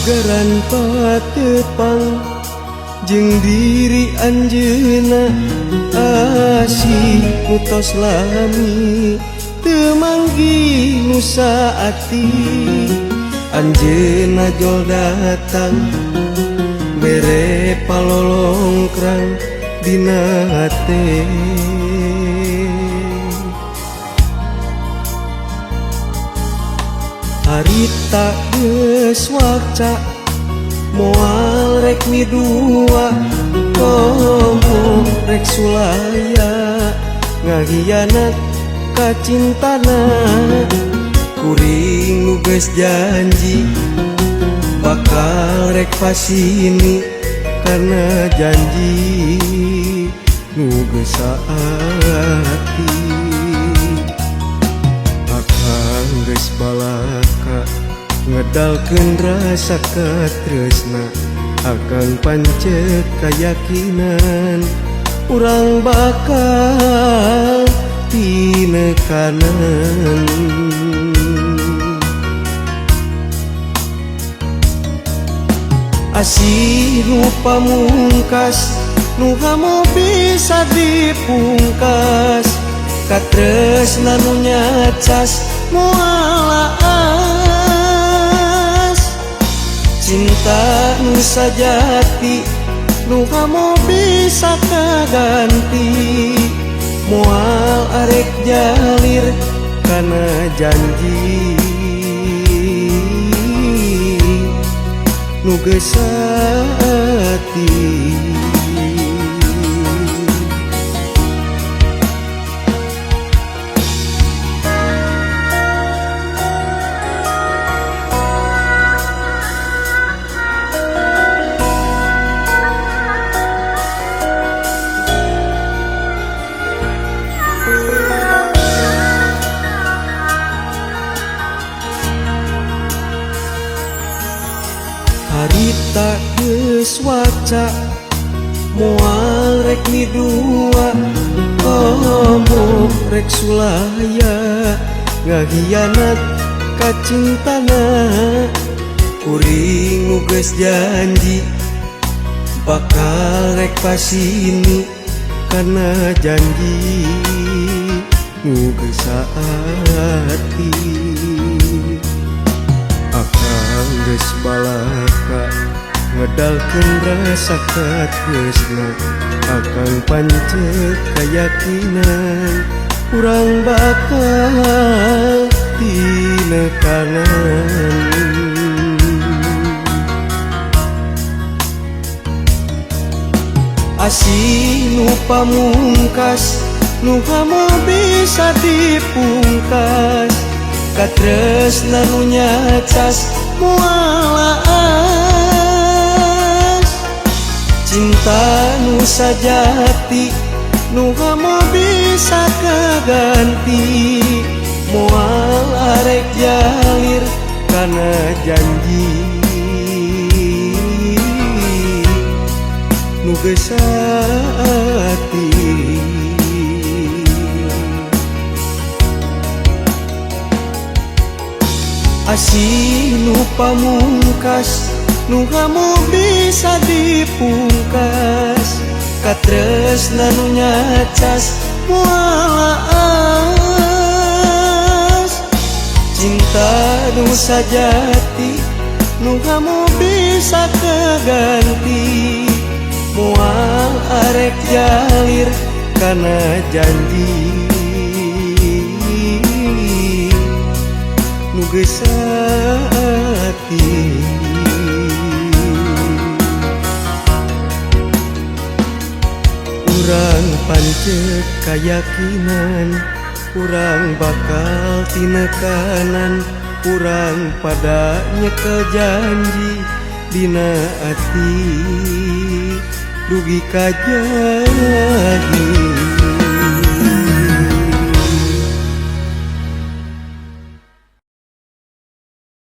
Geran patepang jeung diri anjeunna asih mutos lami teu manggi nu saati anjeunna jol datang bere palolongkrang dina hate harita geus waca moal rek midua komo rek sulaya ngahianat ka cintana kuring nu geus janji bakal rek pasini karena janji nu geus saati akang geus balaka ngedalkeun rasa katresna akang pancet kayakinan urang bakal tinekanan asih nu pamungkas nu hamo bisa dipungkas katresna nu nyacas moal aas cinta nu sajati nu hamo bisa kaganti moal arek jalir kana janji nu geus saati harita geus waca moal rek midua komo rek sulaya ngahianat ka cintana kuring nu geus janji bakal rek pasini karena janji nu geus saati akang geus balaka ngedalkeun rasa katresna akang pancet kayakinan urang bakal tinekanan asih nu pamungkas nu hamo bisa dipungkas katresna nu nyacas moal aas cinta nu sajati nu hamo bisa kaganti moal arek jalir kana janji nu geus saati asih nu pamungkas nu hamo bisa dipungkas katresna nu nyacas moal aas cinta nu sajati nu hamo bisa kaganti moal arek jalir kana janji nu geus saati urang pancet kayakinan urang bakal tinekanan urang pada nyekel janji dina ati dugi ka jadi